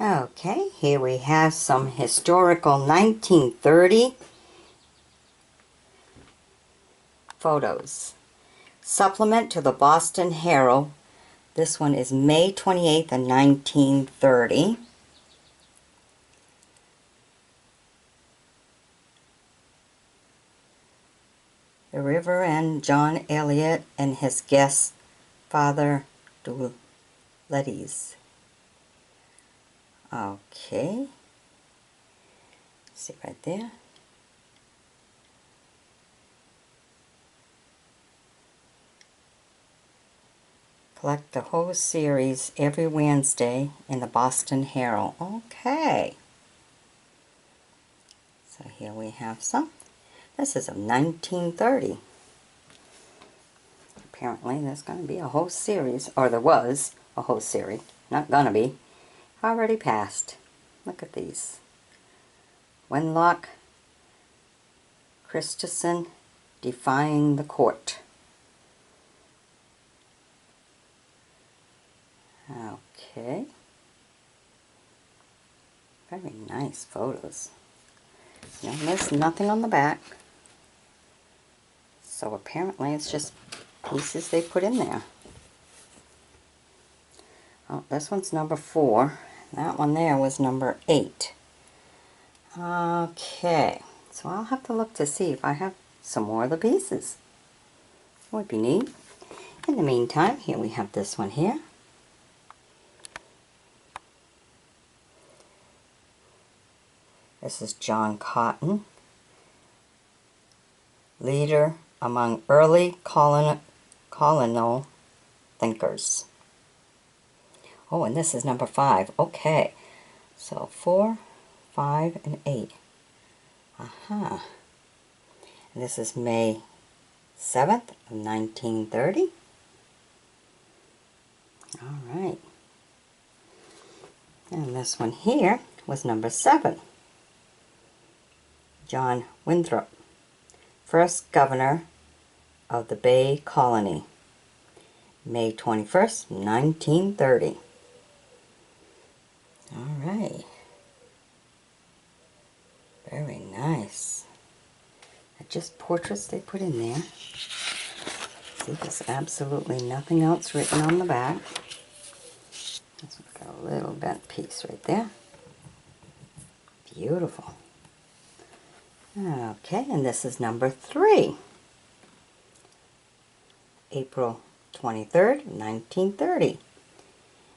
Okay, here we have some historical 1930 photos. Supplement to the Boston Herald. This one is May 28th of 1930. The River and John Eliot and his guest, Father Duletties. Okay. See right there. Collect the whole series every Wednesday in the Boston Herald. Okay. So here we have some. This is of 1930. Apparently there's going to be a whole series, or there was a whole series. Not gonna be. Already passed. Look at these. Wenlock Christensen defying the court. Okay. Very nice photos. Now there's nothing on the back. So apparently it's just pieces they put in there. Oh, this one's number 4. That one there was number 8. Okay. So I'll have to look to see if I have some more of the pieces. Would be neat. In the meantime, here we have this one here. This is John Cotton, leader among early colonial thinkers. Oh, and this is number 5. Okay. So 4, 5, and 8. Aha. And this is May 7th of 1930. All right. And this one here was number 7. John Winthrop, first governor of the Bay Colony, May 21st, 1930. All right. Very nice. They're just portraits they put in there. See, there's absolutely nothing else written on the back. This one's got a little bent piece right there. Beautiful. Okay, and this is number 3. April 23rd, 1930.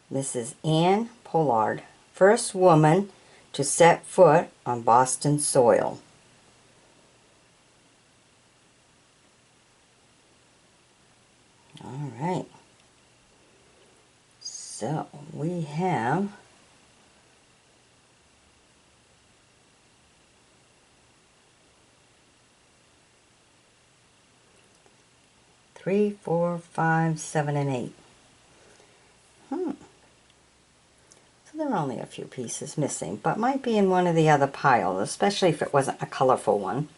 This is Anne Pollard, first woman to set foot on Boston soil. All right. So we have 3, 4, 5, 7, and 8. So there are only a few pieces missing, but might be in one of the other piles, especially if it wasn't a colorful one,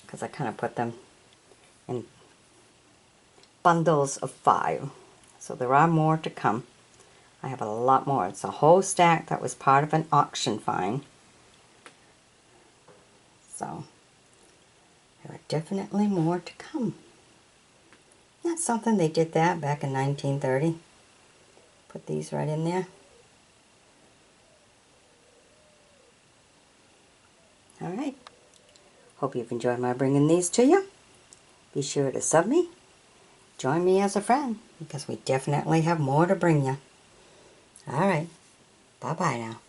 because I kind of put them in bundles of 5. So there are more to come. I have a lot more. It's a whole stack that was part of an auction find. So there are definitely more to come. That's something they did that back in 1930. Put these right in there. Alright. Hope you've enjoyed my bringing these to you. Be sure to sub me. Join me as a friend, because we definitely have more to bring you. Alright. Bye-bye now.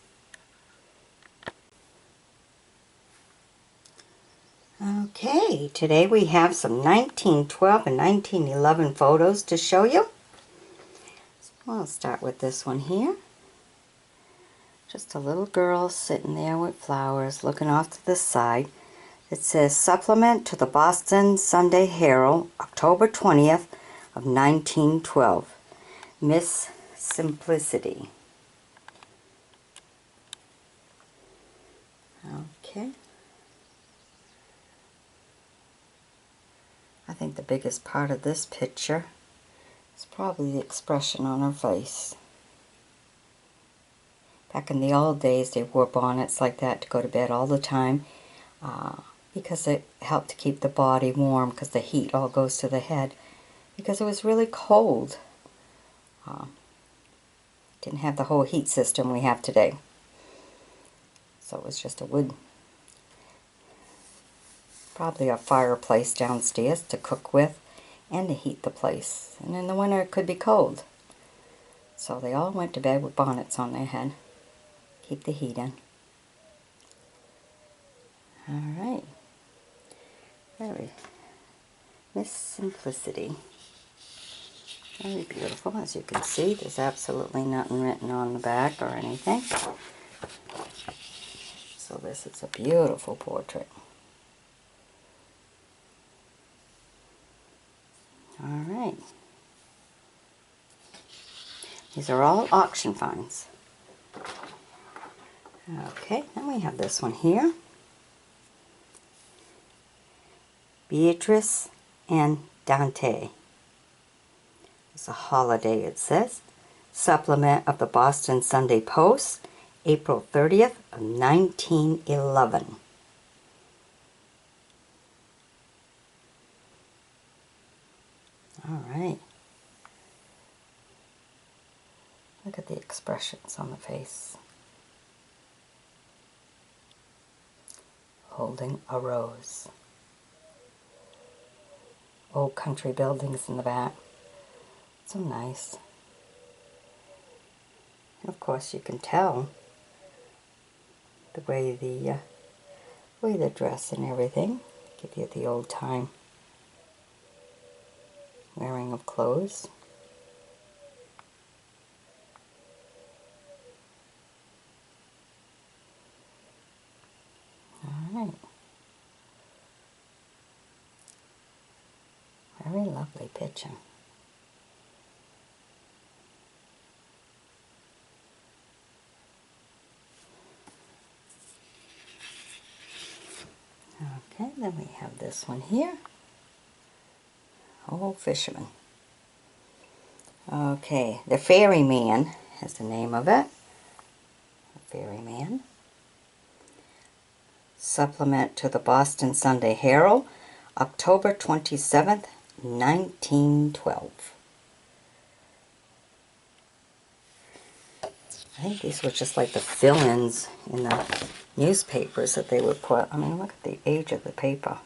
Okay, today we have some 1912 and 1911 photos to show you. So I'll start with this one here. Just a little girl sitting there with flowers looking off to the side. It says, Supplement to the Boston Sunday Herald, October 20th of 1912. Miss Simplicity. Okay. I think the biggest part of this picture is probably the expression on her face. Back in the old days, they wore bonnets like that to go to bed all the time because it helped to keep the body warm because the heat all goes to the head because it was really cold. Didn't have the whole heat system we have today. So it was just a wood, probably a fireplace downstairs to cook with and to heat the place. And in the winter it could be cold. So they all went to bed with bonnets on their head. Keep the heat in. Alright. Very Miss Simplicity. Very beautiful. As you can see, there's absolutely nothing written on the back or anything. So this is a beautiful portrait. Alright. These are all auction finds. Okay, then we have this one here. Beatrice and Dante. It's a holiday, it says. Supplement of the Boston Sunday Post, April 30th of 1911. All right. Look at the expressions on the face. Holding a rose. Old country buildings in the back. So nice. And of course, you can tell the way the dress and everything. Give you the old time wearing of clothes. Alright. Very lovely picture. Okay, then we have this one here. Old Fisherman. Okay, The Ferryman is the name of it. The Ferryman. Supplement to the Boston Sunday Herald, October 27th, 1912. I think these were just like the fill-ins in the newspapers that they would put. I mean, look at the age of the paper.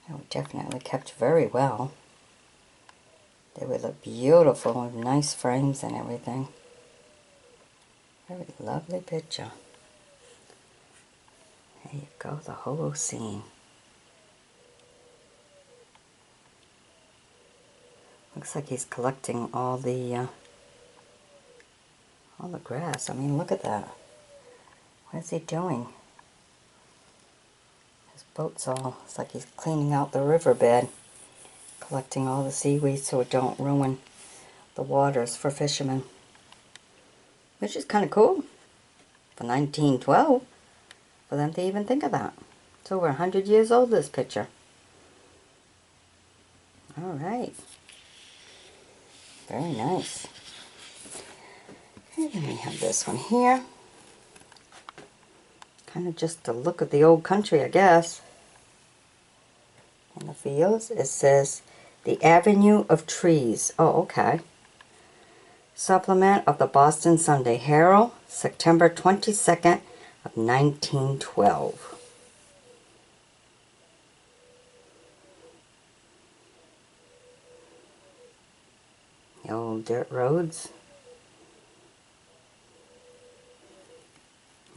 They were definitely kept very well. They would look beautiful with nice frames and everything. Very lovely picture. There you go, the whole scene. Looks like he's collecting all the grass. I mean, look at that. What is he doing? His boat's all, it's like he's cleaning out the riverbed, collecting all the seaweed so it don't ruin the waters for fishermen. Which is kind of cool for 1912, for them to even think of that. It's over 100 years old, this picture. Alright. Very nice. And then we have this one here. Kind of just a look at the old country, I guess. In the fields, it says, The Avenue of Trees. Oh, okay. Supplement of the Boston Sunday Herald, September 22nd of 1912. The old dirt roads.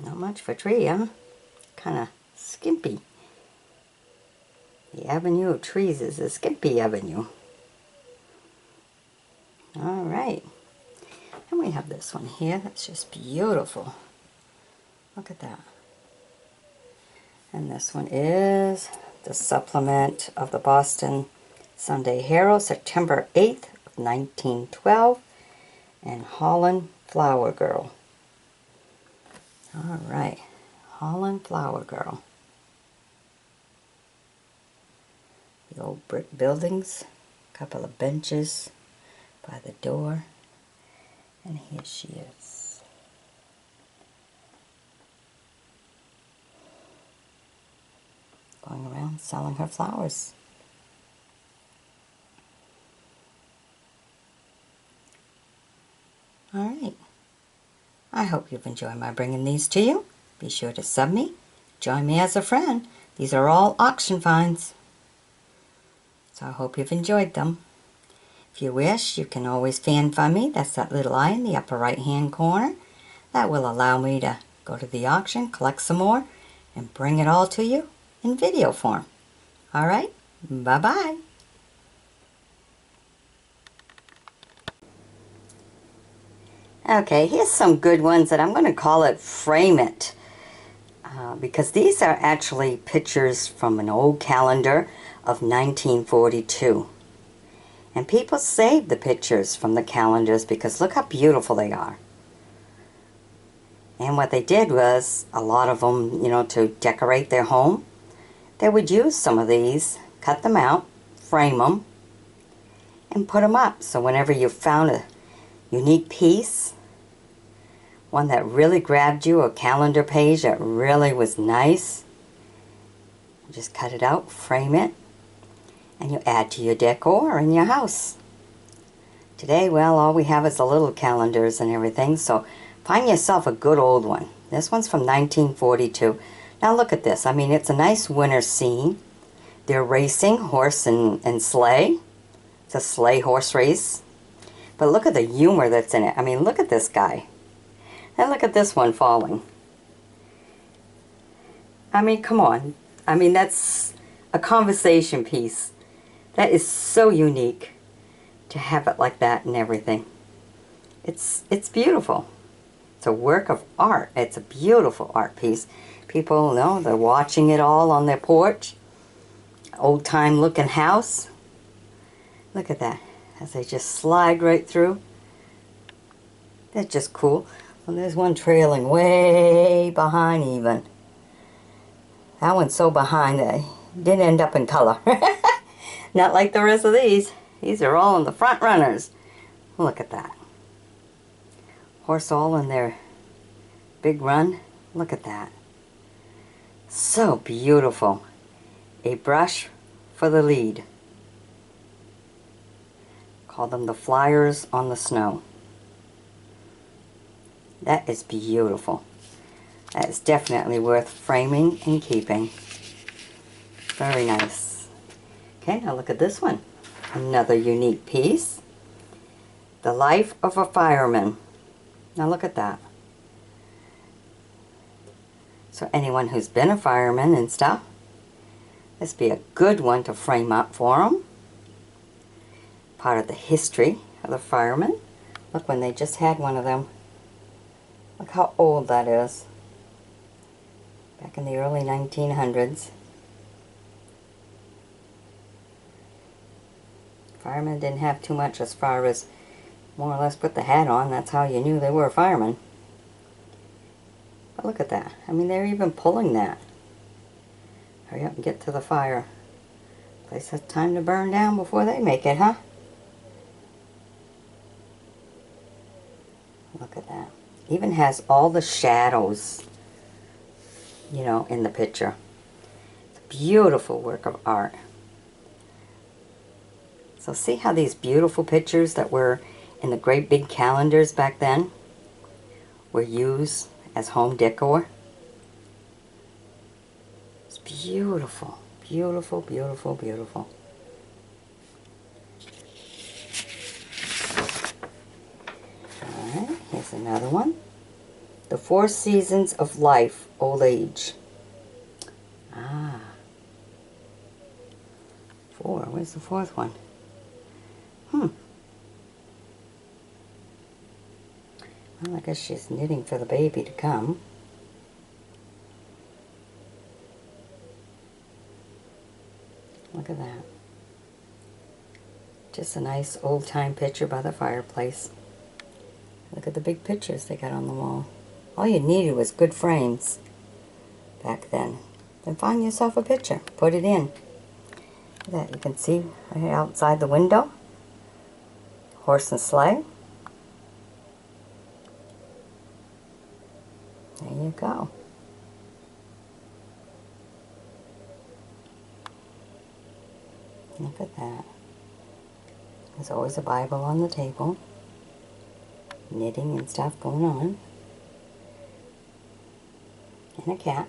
Not much for a tree, huh? Kind of skimpy. The Avenue of Trees is a skimpy avenue. Alright. And we have this one here that's just beautiful. Look at that. And this one is the supplement of the Boston Sunday Herald, September 8th of 1912. And Holland Flower Girl. Alright. Holland Flower Girl. The old brick buildings. A couple of benches. by the door. And here she is. Going around selling her flowers. Alright. I hope you've enjoyed my bringing these to you. Be sure to sub me. Join me as a friend. These are all auction finds. So I hope you've enjoyed them. If you wish, you can always fan find me. That's that little eye in the upper right hand corner. That will allow me to go to the auction, collect some more, and bring it all to you in video form. Alright, bye-bye. Okay, here's some good ones that I'm going to call it Frame It. Because these are actually pictures from an old calendar of 1942. And people save the pictures from the calendars because look how beautiful they are. And what they did was, a lot of them, you know, to decorate their home, they would use some of these, cut them out, frame them, and put them up. So whenever you found a unique piece, one that really grabbed you, a calendar page that really was nice, just cut it out, frame it, and you add to your decor in your house. Today, well, all we have is the little calendars and everything, so find yourself a good old one. This one's from 1942. Now look at this. I mean, it's a nice winter scene. They're racing horse and sleigh. It's a sleigh horse race. But look at the humor that's in it. I mean, look at this guy. And look at this one falling. I mean, come on. I mean, that's a conversation piece. That is so unique to have it like that and everything. It's beautiful. It's a work of art. It's a beautiful art piece. People know they're watching it all on their porch. Old time looking house. Look at that. As they just slide right through. That's just cool. Well, there's one trailing way behind even. That one's so behind that it didn't end up in color. Not like the rest of these. These are all in the front runners. Look at that. Horse all in their big run. Look at that. So beautiful. A brush for the lead. Call them the flyers on the snow. That is beautiful. That is definitely worth framing and keeping. Very nice. Okay, now look at this one. Another unique piece. The Life of a Fireman. Now look at that. So anyone who's been a fireman and stuff, this would be a good one to frame up for them. Part of the history of the firemen. Look, when they just had one of them. Look how old that is. Back in the early 1900s. Firemen didn't have too much as far as more or less put the hat on. That's how you knew they were a fireman. But look at that. I mean, they're even pulling that. Hurry up and get to the fire. Place has time to burn down before they make it, huh? Look at that. Even has all the shadows, you know, in the picture. It's a beautiful work of art. So see how these beautiful pictures that were in the great big calendars back then were used as home decor? It's beautiful. Beautiful, beautiful, beautiful. Alright, here's another one. The 4 Seasons of Life, Old Age. Ah. 4. Where's the 4th one? Well, I guess she's knitting for the baby to come. Look at that. Just a nice old-time picture by the fireplace. Look at the big pictures they got on the wall. All you needed was good frames back then. Then find yourself a picture. Put it in. Look at that. You can see right outside the window. horse and sleigh. There you go. Look at that. There's always a Bible on the table. Knitting and stuff going on. And a cat.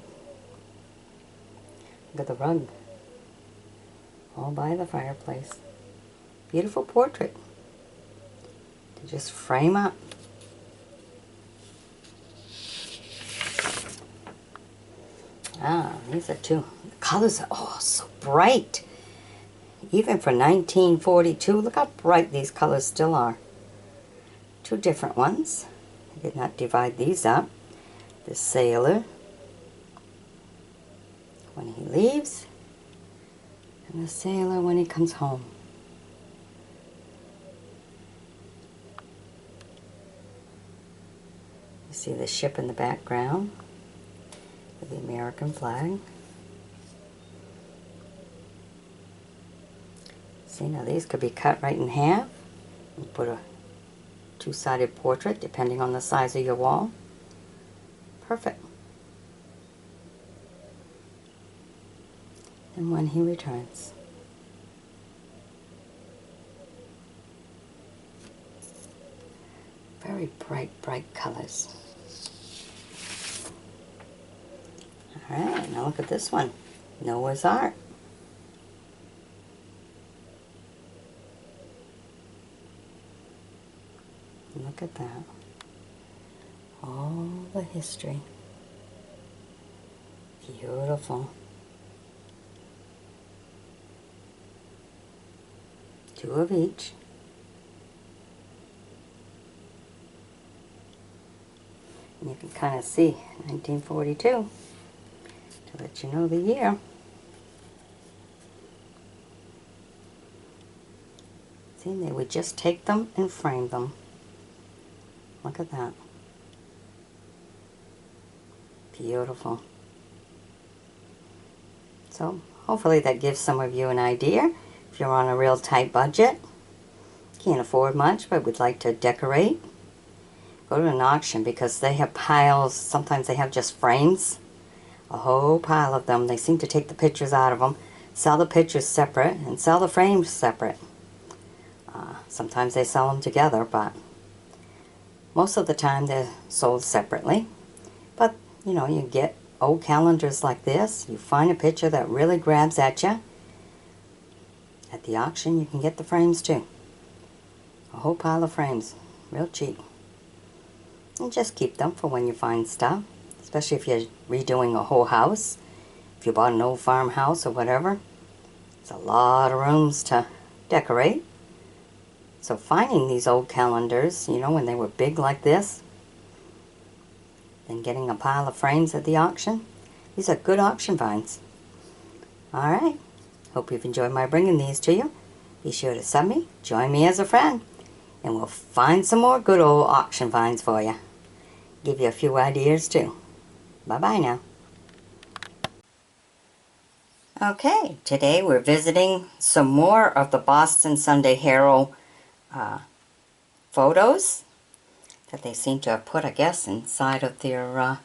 Look at the rug. All by the fireplace. Beautiful portrait to just frame up. Ah, these are two. The colors are oh so bright. Even for 1942, look how bright these colors still are. Two different ones. I did not divide these up. The sailor when he leaves, and the sailor when he comes home. You see the ship in the background with the American flag. See, now these could be cut right in half and put a two-sided portrait depending on the size of your wall. Perfect. And when he returns. Very bright, bright colors. Alright, now look at this one. Noah's Ark. Look at that. All the history. Beautiful. Two of each. And you can kind of see 1942 to let you know the year. See, they would just take them and frame them. Look at that. Beautiful. So hopefully that gives some of you an idea. If you're on a real tight budget, can't afford much but would like to decorate, go to an auction because they have piles. Sometimes they have just frames, a whole pile of them. They seem to take the pictures out of them, sell the pictures separate, and sell the frames separate. Sometimes they sell them together, but most of the time they're sold separately. But you know, you get old calendars like this, you find a picture that really grabs at you. At the auction you can get the frames too. A whole pile of frames, real cheap. And just keep them for when you find stuff, especially if you're redoing a whole house. If you bought an old farmhouse or whatever, it's a lot of rooms to decorate. So finding these old calendars, you know, when they were big like this, then getting a pile of frames at the auction, these are good auction finds. Alright, hope you've enjoyed my bringing these to you. Be sure to sub me, join me as a friend, and we'll find some more good old auction finds for you. Give you a few ideas too. Bye-bye now. Okay, today we're visiting some more of the Boston Sunday Herald photos that they seem to have put, I guess, inside of their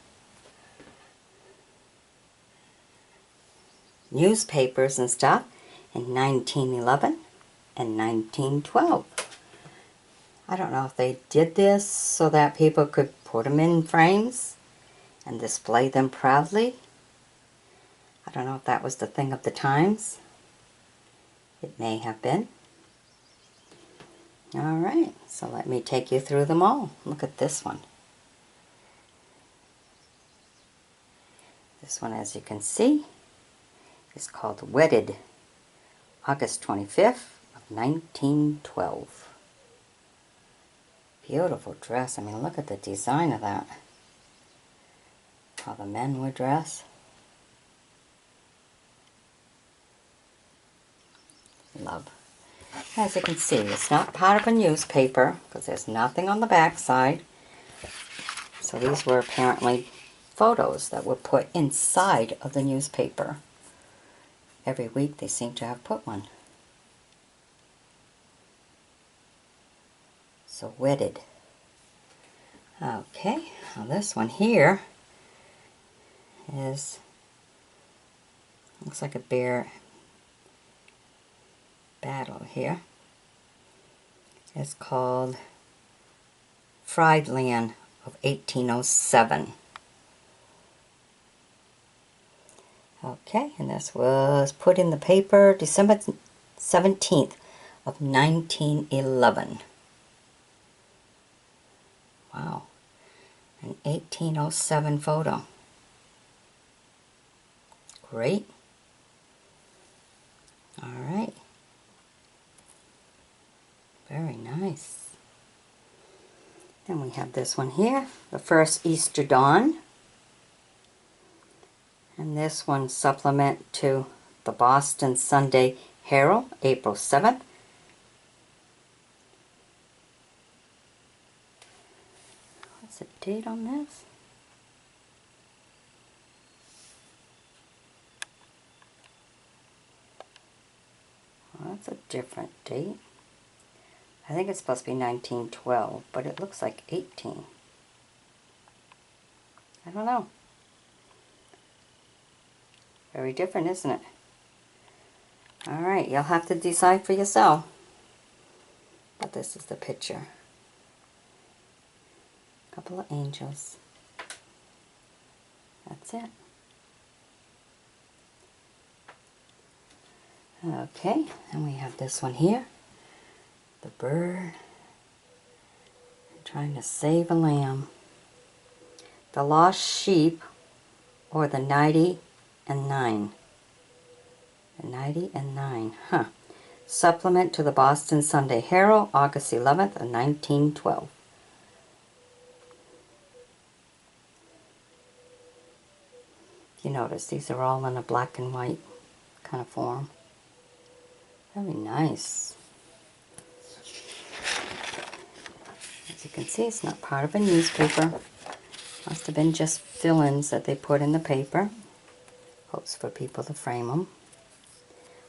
newspapers and stuff in 1911 and 1912. I don't know if they did this so that people could put them in frames and display them proudly. I don't know if that was the thing of the times. It may have been. Alright, so let me take you through them all. Look at this one. This one, as you can see, is called Wedded, August 25th of 1912. Beautiful dress. I mean, look at the design of that. How the men were dressed. Love. As you can see, it's not part of a newspaper because there's nothing on the back side. So these were apparently photos that were put inside of the newspaper. Every week they seem to have put one. So wetted. Okay, now this one here is, looks like a bear battle here. It's called Fried Land of 1807. Okay, and this was put in the paper December 17th of 1911. Wow, an 1807 photo. Great. All right. Very nice. Then we have this one here, the first Easter dawn. And this one supplement to the Boston Sunday Herald, April 7th. What's the date on this? Well, that's a different date. I think it's supposed to be 1912, but it looks like 18. I don't know. Very different, isn't it? Alright, you'll have to decide for yourself. But this is the picture. Couple of angels. That's it. Okay, and we have this one here. The bird trying to save a lamb. The lost sheep, or the 90 and 9. The 90 and 9, huh. Supplement to the Boston Sunday Herald, August 11th of 1912. You notice these are all in a black and white kind of form. Very nice. As you can see, it's not part of a newspaper. Must have been just fill-ins that they put in the paper. Hopes for people to frame them.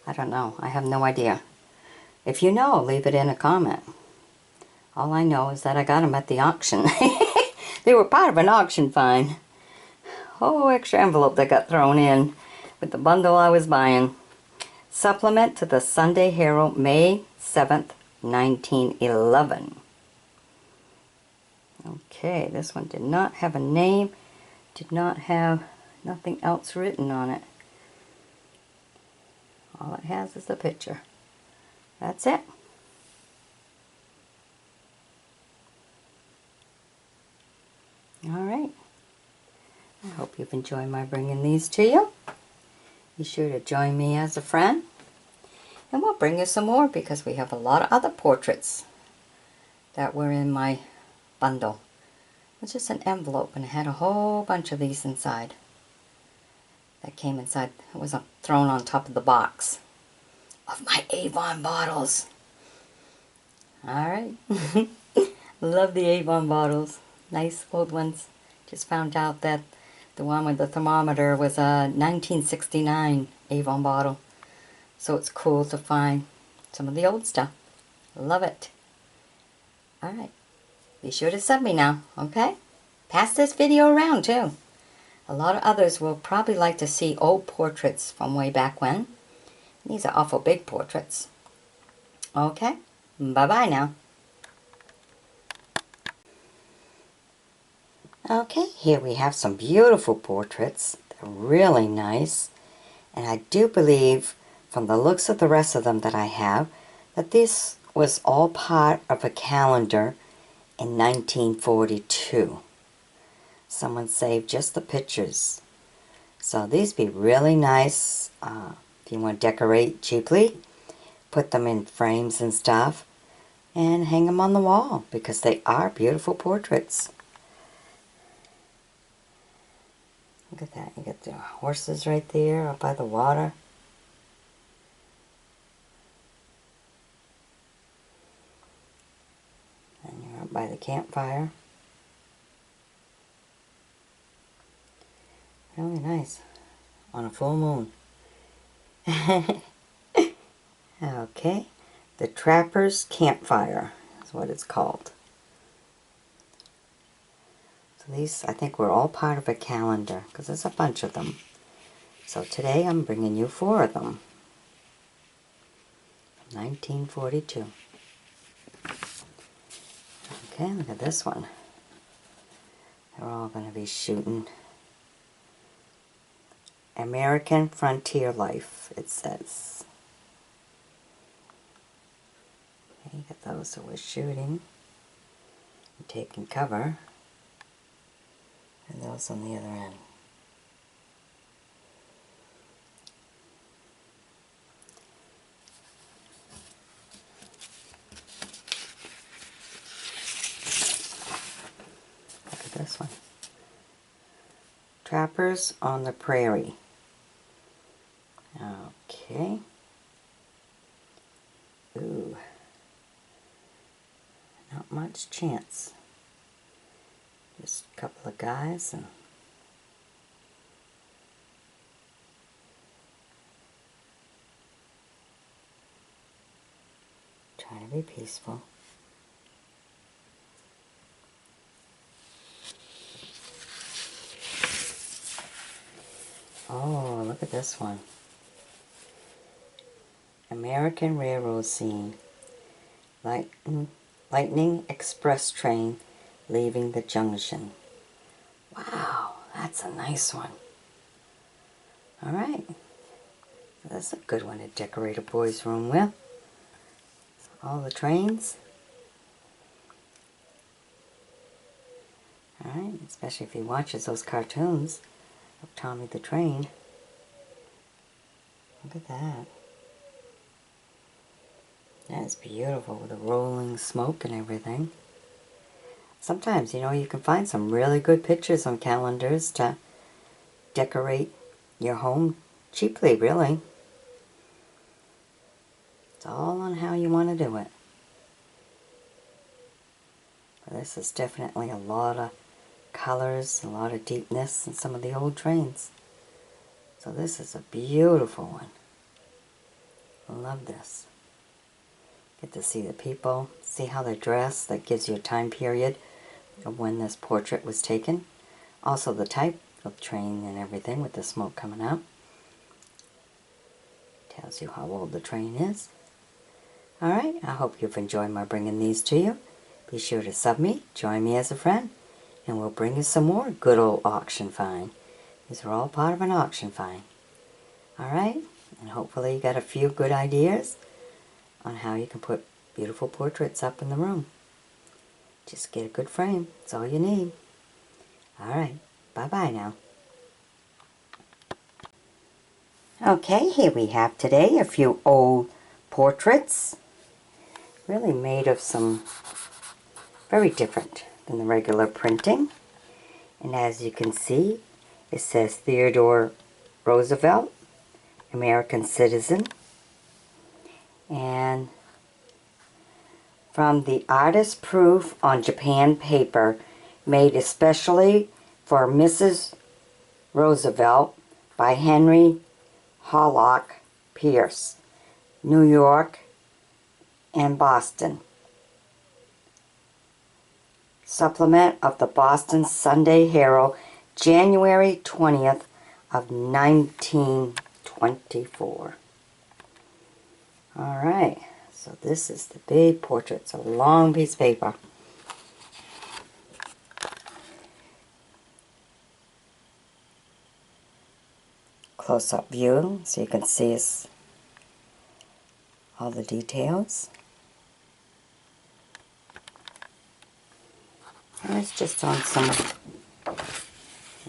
I don't know. I have no idea. If you know, leave it in a comment. All I know is that I got them at the auction. They were part of an auction find. Oh, extra envelope that got thrown in with the bundle I was buying. Supplement to the Sunday Herald, May 7th, 1911. Okay, this one did not have a name, did not have nothing else written on it. All it has is the picture. That's it. Alright. I hope you've enjoyed my bringing these to you. Be sure to join me as a friend. And we'll bring you some more because we have a lot of other portraits that were in my bundle. It's just an envelope and it had a whole bunch of these inside. That came inside. It was thrown on top of the box of my Avon bottles. Alright. Love the Avon bottles. Nice old ones. Just found out that the one with the thermometer was a 1969 Avon bottle. So it's cool to find some of the old stuff. Love it. Alright. Be sure to sub me now, okay? Pass this video around too. A lot of others will probably like to see old portraits from way back when. These are awful big portraits. Okay? Bye-bye now. Okay, here we have some beautiful portraits. They're really nice. And I do believe, from the looks of the rest of them that I have, that this was all part of a calendar in 1942. Someone saved just the pictures. So these be really nice if you want to decorate cheaply. Put them in frames and stuff. And hang them on the wall because they are beautiful portraits. Look at that. You get the horses right there up by the water. And you're up by the campfire. Really nice. On a full moon. Okay. The Trapper's Campfire is what it's called. So these, I think, were all part of a calendar, because there's a bunch of them. So today I'm bringing you 4 of them. 1942. Okay, look at this one. They're all going to be shooting. American Frontier Life, it says. Okay, you got those that we're shooting and taking cover. And those on the other end. Look at this one. Trappers on the Prairie. Okay. Ooh. Not much chance. Just a couple of guys and trying to be peaceful. Oh, look at this one. American Railroad Scene. Lightning Express train leaving the junction. Wow, that's a nice one. Alright. That's a good one to decorate a boy's room with. All the trains. Alright, especially if he watches those cartoons of Tommy the Train. Look at that. That's beautiful with the rolling smoke and everything. Sometimes, you know, you can find some really good pictures on calendars to decorate your home cheaply, really. It's all on how you want to do it. But this is definitely a lot of colors, a lot of deepness in some of the old trains. So this is a beautiful one. I love this. Get to see the people, see how they're dressed. That gives you a time period of when this portrait was taken. Also the type of train and everything with the smoke coming out. Tells you how old the train is. Alright, I hope you've enjoyed my bringing these to you. Be sure to sub me, join me as a friend, and we'll bring you some more good old auction find. These are all part of an auction find. Alright, and hopefully you got a few good ideas on how you can put beautiful portraits up in the room. Just get a good frame. That's all you need. Alright, bye-bye now. Okay, here we have today a few old portraits. Really made of some very different than the regular printing. And as you can see, it says Theodore Roosevelt, American citizen. And from the artist proof on Japan paper, made especially for Mrs. Roosevelt by Henry Hollock Pierce, New York and Boston. Supplement of the Boston Sunday Herald, January 20th of 1924. Alright, so this is the big portrait. It's a long piece of paper. Close-up view so you can see all the details. And it's just on some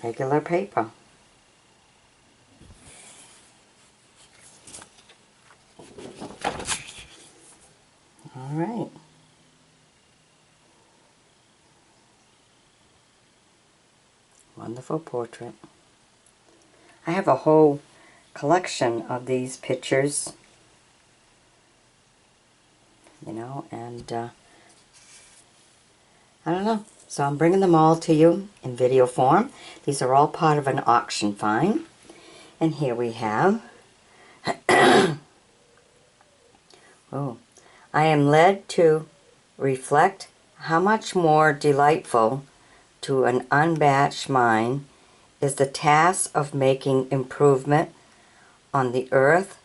regular paper. Alright. Wonderful portrait. I have a whole collection of these pictures, you know, and I don't know. So I'm bringing them all to you in video form. These are all part of an auction find. And here we have, oh, I am led to reflect how much more delightful to an unbatched mind is the task of making improvement on the earth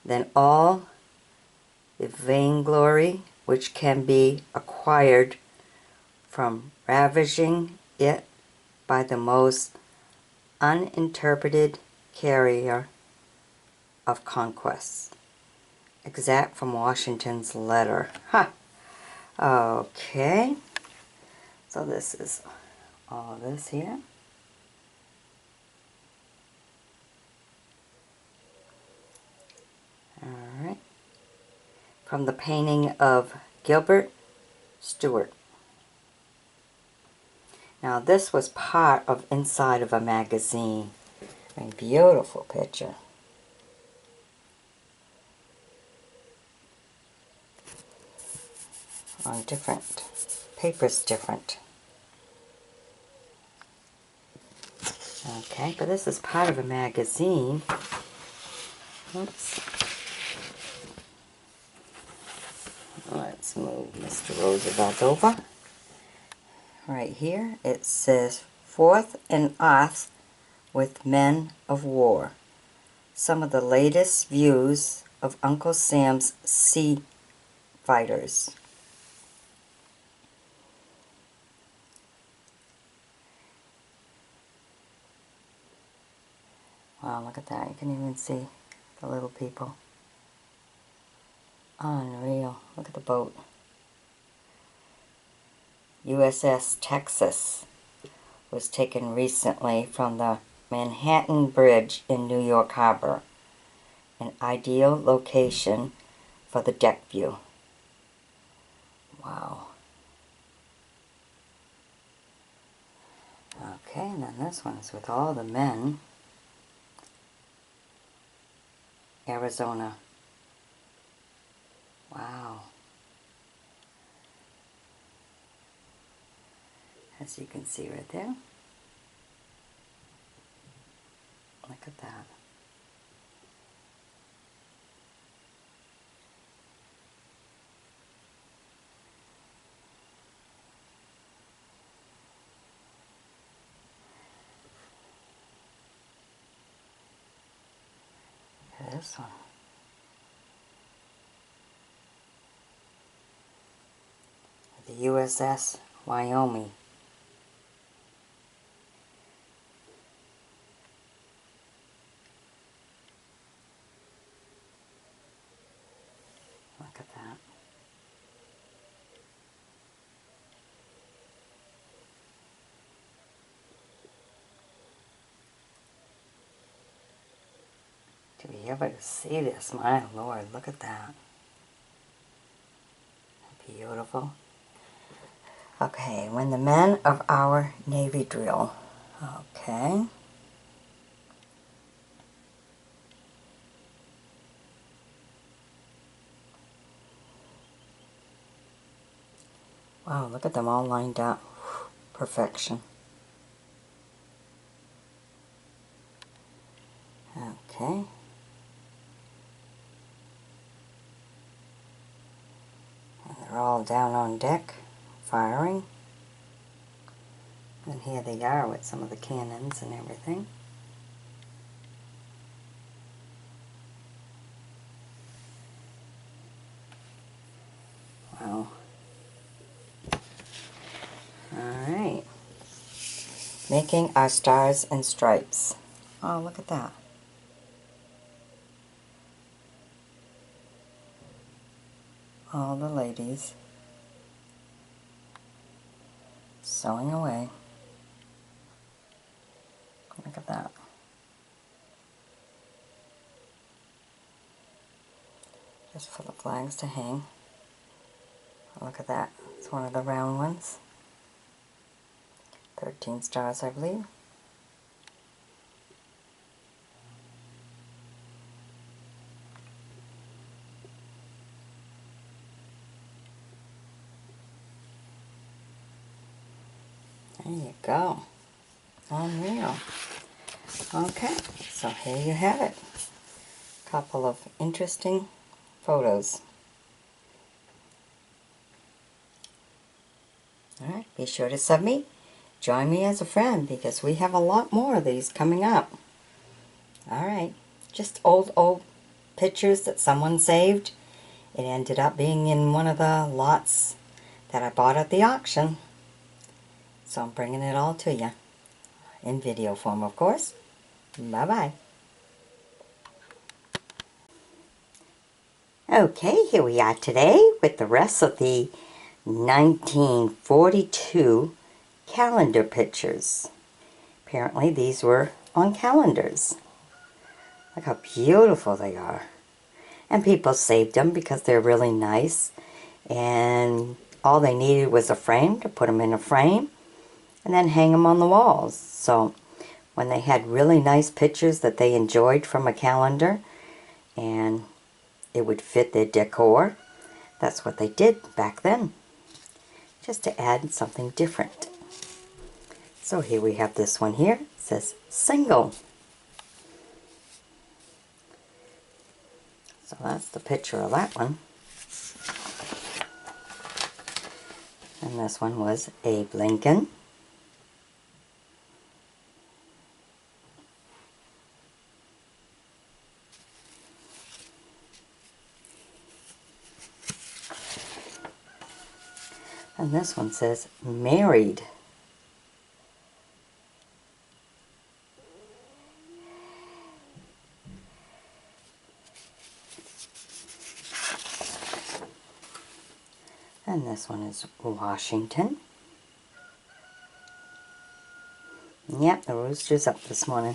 than all the vainglory which can be acquired from ravaging it by the most uninterpreted carrier of conquest. Exact from Washington's letter. Huh. Okay. So this is all this here. Alright. From the painting of Gilbert Stuart. Now this was part of inside of a magazine. A beautiful picture. On different papers, different. Okay, but this is part of a magazine. Oops. Let's move Mr. Roosevelt over. Right here it says, Forth and Off with Men of War. Some of the latest views of Uncle Sam's sea fighters. Wow, look at that. You can even see the little people. Unreal. Look at the boat. USS Texas was taken recently from the Manhattan Bridge in New York Harbor. An ideal location for the deck view. Wow. Okay, and then this one is with all the men. Arizona. Wow. As you can see right there. Look at that. Look at this one. The USS Wyoming. Look at that. To be able to see this, my Lord, look at that. Beautiful. Okay, when the men of our Navy drill. Okay. Wow, look at them all lined up. Perfection. Okay. And they're all down on deck, firing. And here they are with some of the cannons and everything. Wow. Alright. Making our stars and stripes. Oh, look at that. All the ladies sewing away. Look at that. Just for the flags to hang. Look at that. It's one of the round ones. 13 stars, I believe. There you go. Unreal. Okay, so here you have it. Couple of interesting photos. Alright, be sure to sub me, join me as a friend because we have a lot more of these coming up. Alright, just old pictures that someone saved. It ended up being in one of the lots that I bought at the auction. So I'm bringing it all to you. In video form, of course. Bye-bye. Okay, here we are today with the rest of the 1942 calendar pictures. Apparently these were on calendars. Look how beautiful they are. And people saved them because they're really nice. And all they needed was a frame to put them in a frame and then hang them on the walls. So when they had really nice pictures that they enjoyed from a calendar and it would fit their decor, that's what they did back then, just to add something different. So here we have this one here. It says single. So that's the picture of that one. And this one was Abe Lincoln. And this one says married. And this one is Washington. Yep, the rooster's up this morning.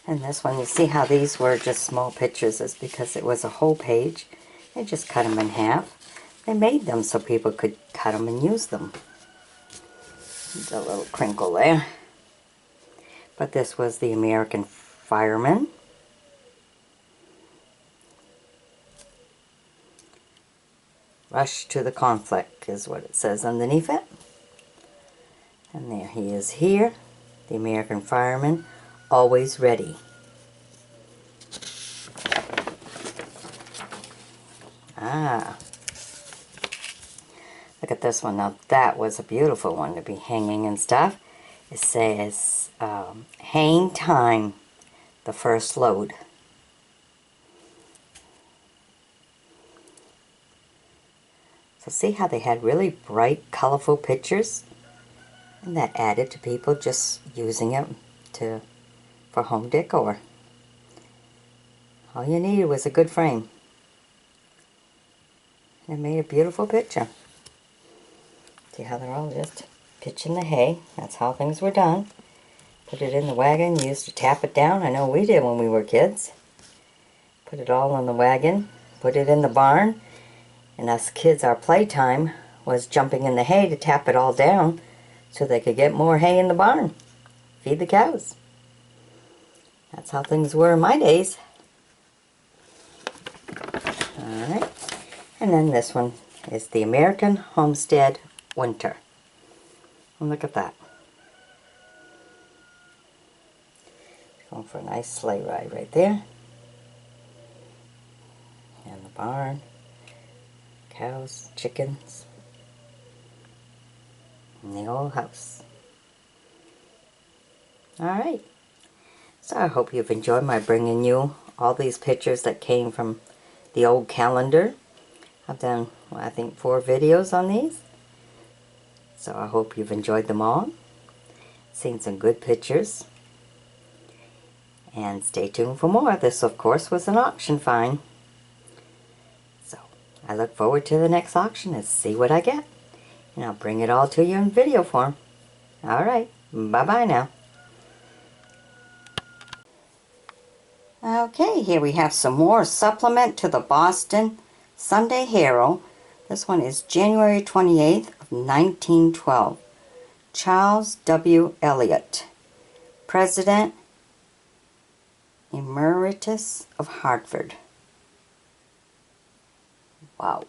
And this one, you see how these were just small pictures, is because it was a whole page. They just cut them in half. They made them so people could cut them and use them. There's a little crinkle there. But this was the American fireman. Rush to the conflict is what it says underneath it. And there he is here, the American fireman, always ready. Ah, look at this one. Now that was a beautiful one to be hanging and stuff. It says, hang time, the first load. So see how they had really bright, colorful pictures? And that added to people just using it for home decor. All you needed was a good frame. And it made a beautiful picture. See how they're all just pitching the hay. That's how things were done. Put it in the wagon, used to tap it down. I know we did when we were kids. Put it all in the wagon, put it in the barn. And us kids, our playtime was jumping in the hay to tap it all down so they could get more hay in the barn. Feed the cows. That's how things were in my days. Alright. And then this one is the American Homestead Winter. And look at that. Going for a nice sleigh ride right there. And the barn. Cows, chickens, and the old house. Alright, so I hope you've enjoyed my bringing you all these pictures that came from the old calendar. I've done, well, I think 4 videos on these. So I hope you've enjoyed them all. Seen some good pictures. And stay tuned for more. This, of course, was an auction find. I look forward to the next auction and see what I get. And I'll bring it all to you in video form. Alright, bye-bye now. Okay, here we have some more supplement to the Boston Sunday Herald. This one is January 28th of 1912. Charles W. Eliot, President Emeritus of Hartford. Wow.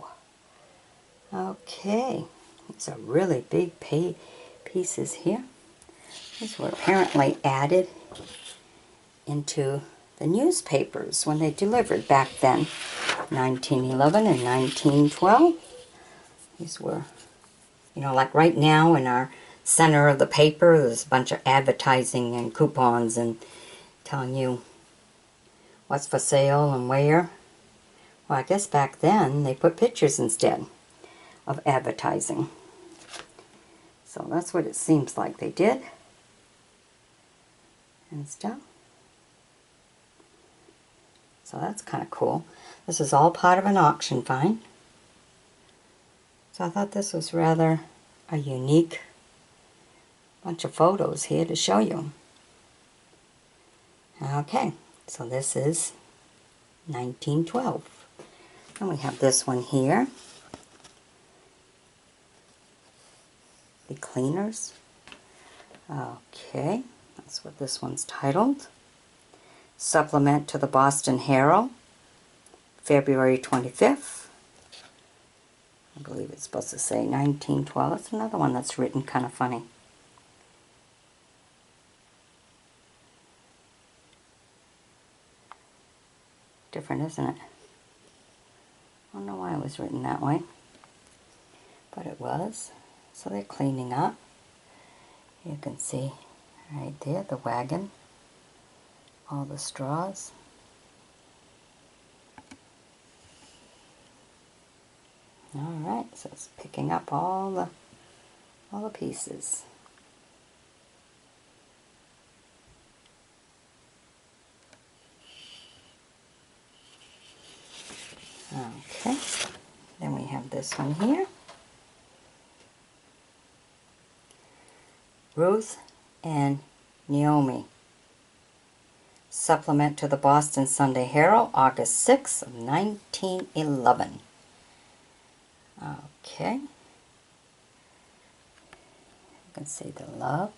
Okay. These are really big pieces here. These were apparently added into the newspapers when they delivered back then. 1911 and 1912. These were, you know, like right now in our center of the paper, there's a bunch of advertising and coupons and telling you what's for sale and where. Well, I guess back then they put pictures instead of advertising. So that's what it seems like they did and stuff. So that's kind of cool. This is all part of an auction find. So I thought this was rather a unique bunch of photos here to show you. Okay, so this is 1912. And we have this one here. The Cleaners. Okay, that's what this one's titled. Supplement to the Boston Herald, February 25th. I believe it's supposed to say 1912. That's another one that's written kind of funny. Different, isn't it? I don't know why it was written that way, but it was. So they're cleaning up. You can see right there the wagon, all the straws. Alright, so it's picking up all the pieces. Okay, then we have this one here. Ruth and Naomi. Supplement to the Boston Sunday Herald, August 6th of 1911. Okay. You can see the love.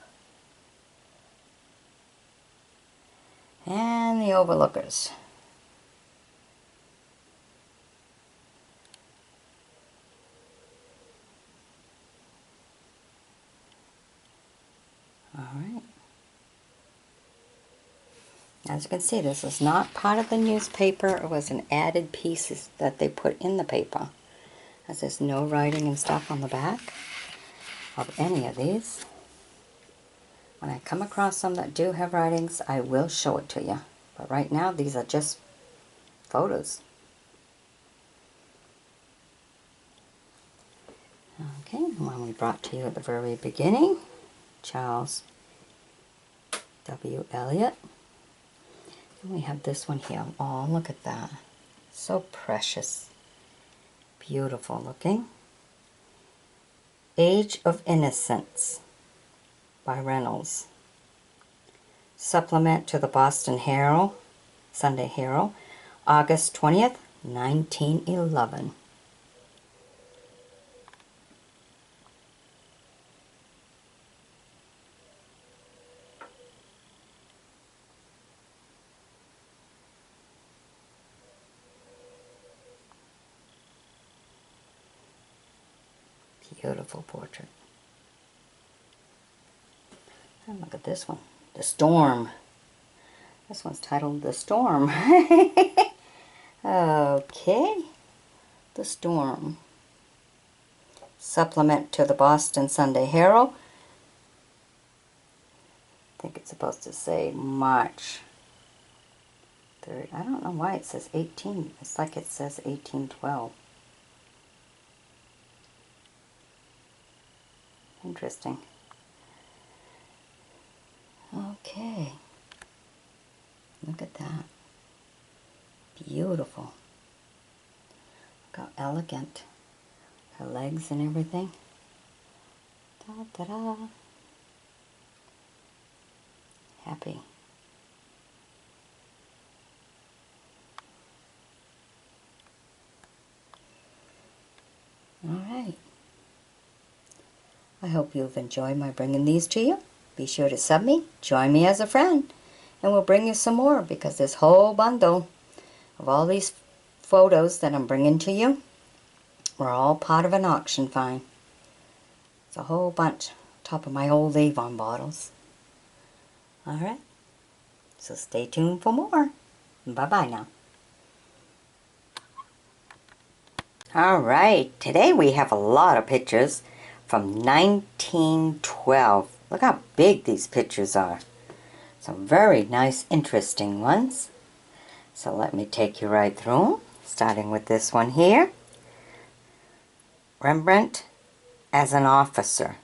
And the overlookers. Alright. As you can see, this is not part of the newspaper. It was an added piece that they put in the paper. As there's no writing and stuff on the back of any of these. When I come across some that do have writings, I will show it to you. But right now, these are just photos. Okay, one we brought to you at the very beginning. Charles W. Eliot. And we have this one here. Oh, look at that. So precious. Beautiful looking. Age of Innocence by Reynolds. Supplement to the Boston Herald, Sunday Herald, August 20th, 1911. Beautiful portrait. And look at this one. The Storm. This one's titled The Storm. Okay. The Storm. Supplement to the Boston Sunday Herald. I think it's supposed to say March 3rd. I don't know why it says 18. It's like it says 1812. Interesting. Okay. Look at that. Beautiful. Look how elegant. Her legs and everything. Da-da-da. Happy. All right. I hope you've enjoyed my bringing these to you. Be sure to sub me, join me as a friend, and we'll bring you some more because this whole bundle of all these photos that I'm bringing to you were all part of an auction find. It's a whole bunch on top of my old Avon bottles. Alright, so stay tuned for more. Bye-bye now. All right, today we have a lot of pictures from 1912. Look how big these pictures are. Some very nice, interesting ones. So let me take you right through, starting with this one here. Rembrandt as an officer.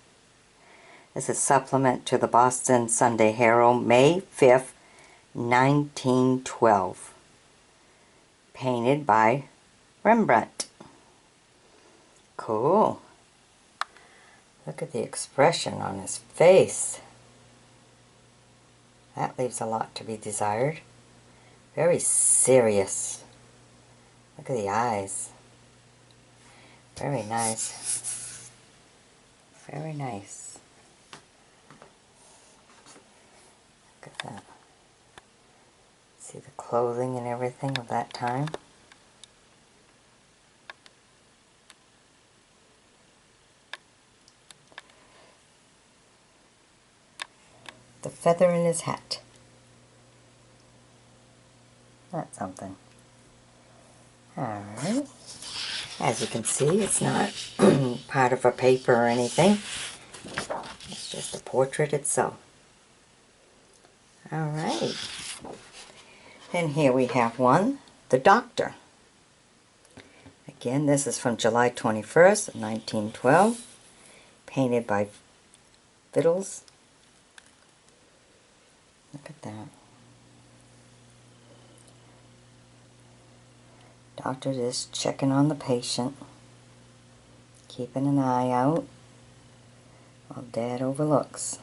This is supplement to the Boston Sunday Herald, May 5th, 1912. Painted by Rembrandt. Cool. Look at the expression on his face. That leaves a lot to be desired. Very serious. Look at the eyes. Very nice. Very nice. Look at that. See the clothing and everything of that time. The feather in his hat. That's something. Alright. As you can see, it's not part of a paper or anything. It's just a portrait itself. Alright. And here we have one, The Doctor. Again, this is from July 21st, 1912. Painted by Fiddles. Look at that. Doctor just checking on the patient. Keeping an eye out while Dad overlooks.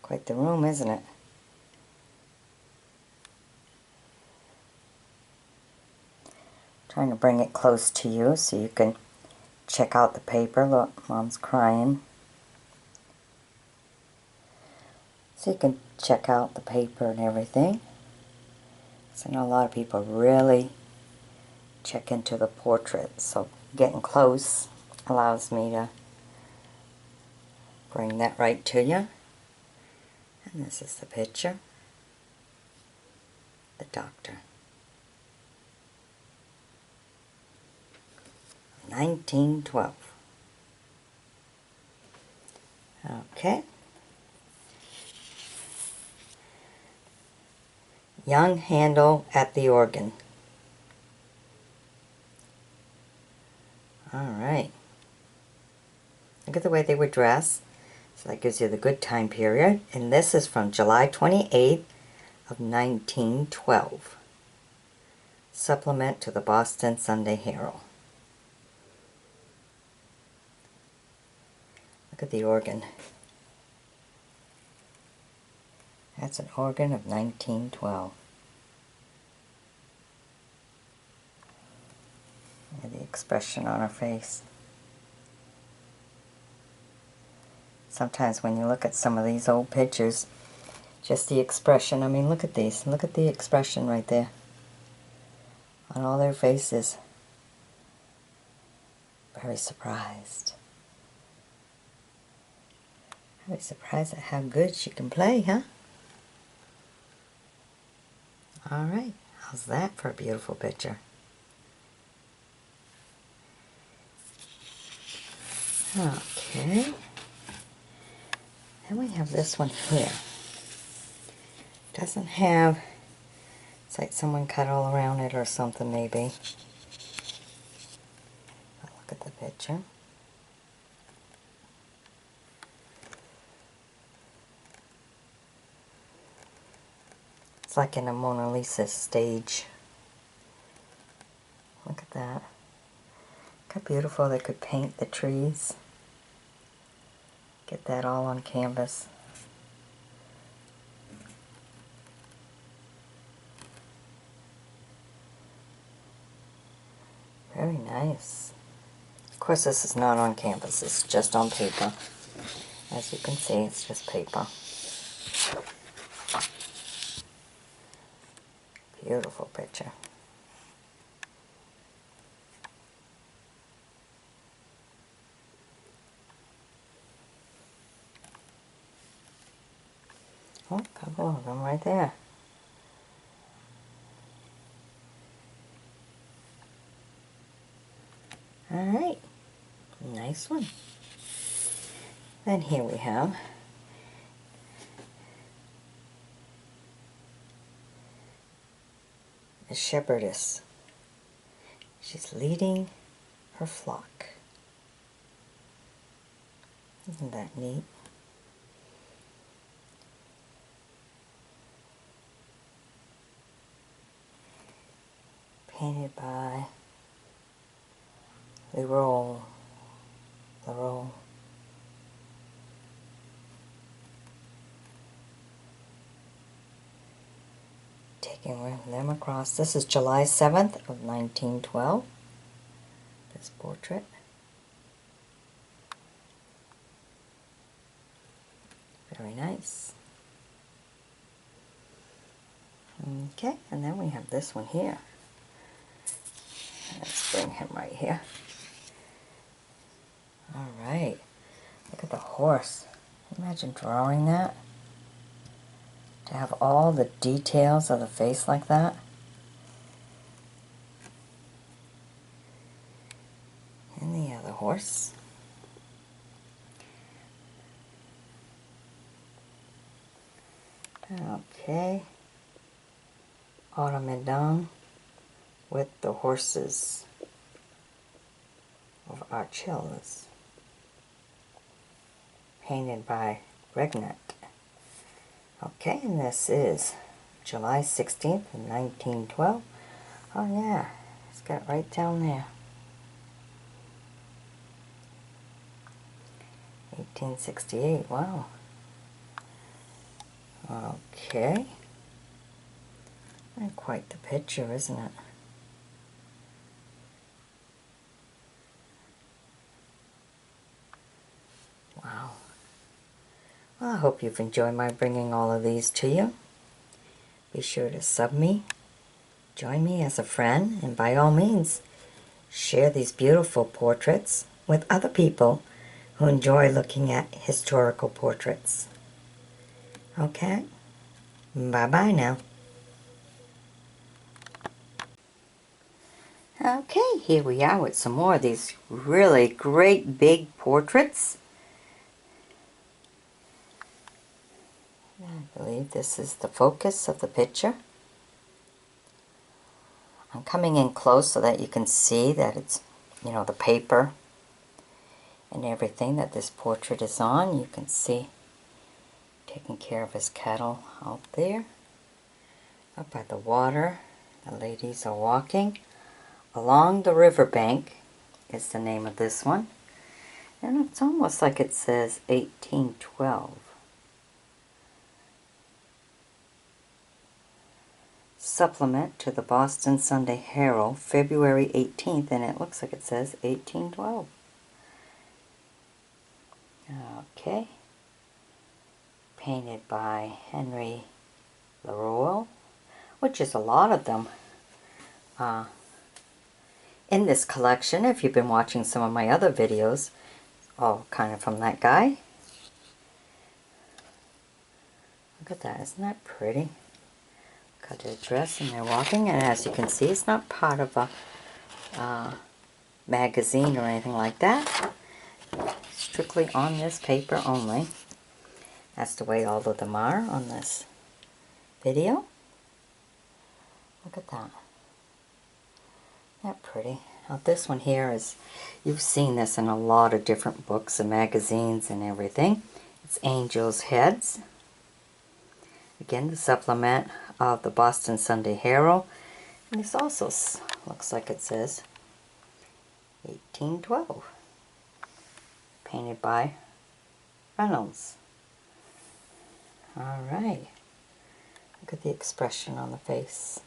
Quite the room, isn't it? Trying to bring it close to you so you can check out the paper. Look, Mom's crying. So you can check out the paper and everything. So I know a lot of people really check into the portrait. So getting close allows me to bring that right to you. And this is the picture. The Doctor. 1912. Okay. Young Handel at the organ. Alright. Look at the way they were dressed. So that gives you the good time period. And this is from July 28th of 1912. Supplement to the Boston Sunday Herald. Look at the organ. That's an organ of 1912. Look at the expression on her face. Sometimes when you look at some of these old pictures, just the expression, I mean, look at these. Look at the expression right there on all their faces. Very surprised. Very surprised at how good she can play, huh? Alright, how's that for a beautiful picture? Okay. Then we have this one here. Doesn't have, it's like someone cut all around it or something maybe. But look at the picture. It's like in a Mona Lisa stage. Look at that. Look how beautiful they could paint the trees. Get that all on canvas. Very nice. Of course, this is not on canvas, it's just on paper. As you can see, it's just paper. Beautiful picture. Oh, a couple of them right there. Alright, nice one. Then here we have a shepherdess. She's leading her flock. Isn't that neat? Painted by Leroy. Taking them across. This is July 7th of 1912. This portrait. Very nice. Okay, and then we have this one here. Let's bring him right here. Alright, look at the horse. Imagine drawing that. To have all the details of the face like that. And the other horse. Okay. Automaton with the horses of Archelaus. Painted by Regnat. Okay, and this is July 16th, 1912. Oh yeah, it's got it right down there. 1868, wow. Okay. And quite the picture, isn't it? Wow. Well, I hope you've enjoyed my bringing all of these to you. Be sure to sub me, join me as a friend, and by all means, share these beautiful portraits with other people who enjoy looking at historical portraits. Okay? Bye-bye now. Okay, here we are with some more of these really great big portraits. I believe this is the focus of the picture. I'm coming in close so that you can see that it's, you know, the paper and everything that this portrait is on. You can see taking care of his cattle out there. Up by the water, the ladies are walking. Along the riverbank is the name of this one. And it's almost like it says 1812. Supplement to the Boston Sunday Herald, February 18th, and it looks like it says 1812. Okay. Painted by Henry Leroy, which is a lot of them in this collection. If you've been watching some of my other videos, all kind of from that guy. Look at that, isn't that pretty? Got their dress and they're walking, and as you can see, it's not part of a magazine or anything like that. Strictly on this paper only. That's the way all of them are on this video. Look at that. Isn't that pretty? Now this one here is, you've seen this in a lot of different books and magazines and everything. It's Angels' Heads. Again, the supplement of the Boston Sunday Herald. And this also looks like it says 1812. Painted by Reynolds. Alright. Look at the expression on the face.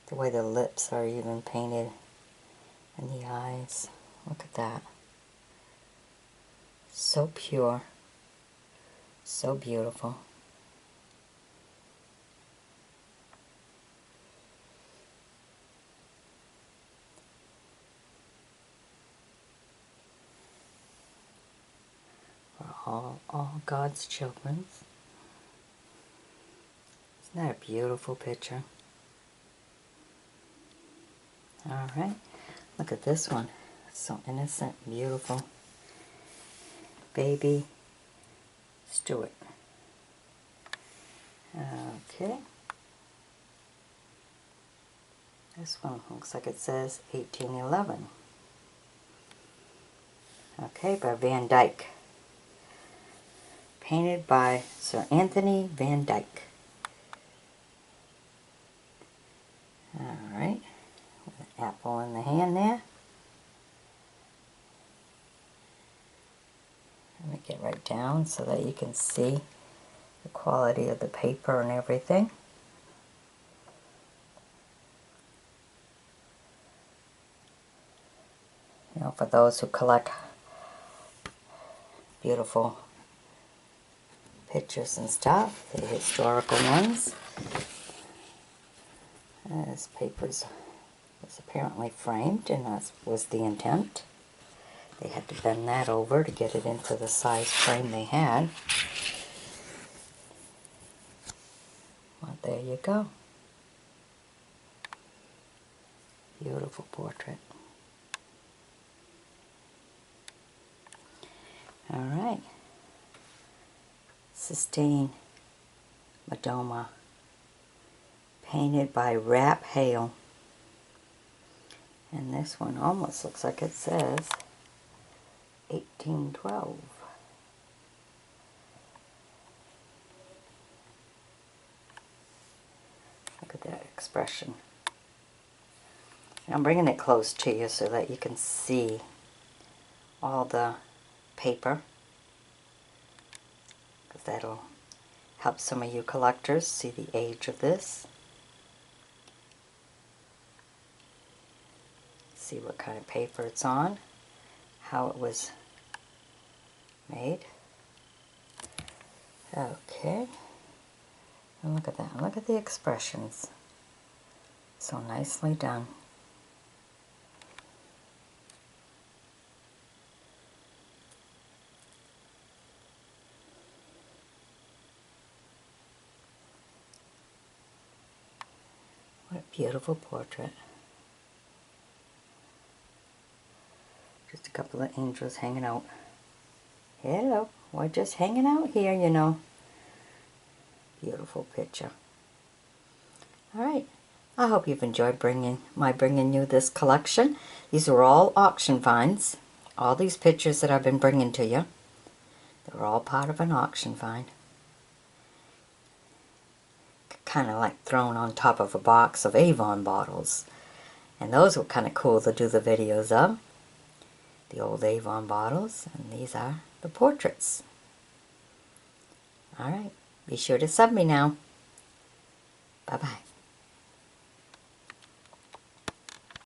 The way the lips are even painted. And the eyes. Look at that. So pure. So beautiful. All God's children. Isn't that a beautiful picture? Alright, look at this one. So innocent, beautiful. Baby Stuart. Okay. This one looks like it says 1811. Okay, by Van Dyck. Painted by Sir Anthony Van Dyck. Alright, with an apple in the hand there. Let me get right down so that you can see the quality of the paper and everything. You know, for those who collect beautiful pictures and stuff, the historical ones. This paper was apparently framed, and that was the intent. They had to bend that over to get it into the size frame they had. Well, there you go. Beautiful portrait. Alright. Sistine Madonna. Painted by Rap Hale. And this one almost looks like it says 1812. Look at that expression. I'm bringing it close to you so that you can see all the paper, because that'll help some of you collectors see the age of this. See what kind of paper it's on, how it was made. Okay, and look at that. Look at the expressions. So nicely done. What a beautiful portrait. Just a couple of angels hanging out. Hello, we're just hanging out here, you know. Beautiful picture. Alright, I hope you've enjoyed bringing you this collection. These are all auction finds. All these pictures that I've been bringing to you, they're all part of an auction find. Kind of like thrown on top of a box of Avon bottles. And those were kind of cool to do the videos of. The old Avon bottles, and these are the portraits. Alright, be sure to sub me now. Bye-bye.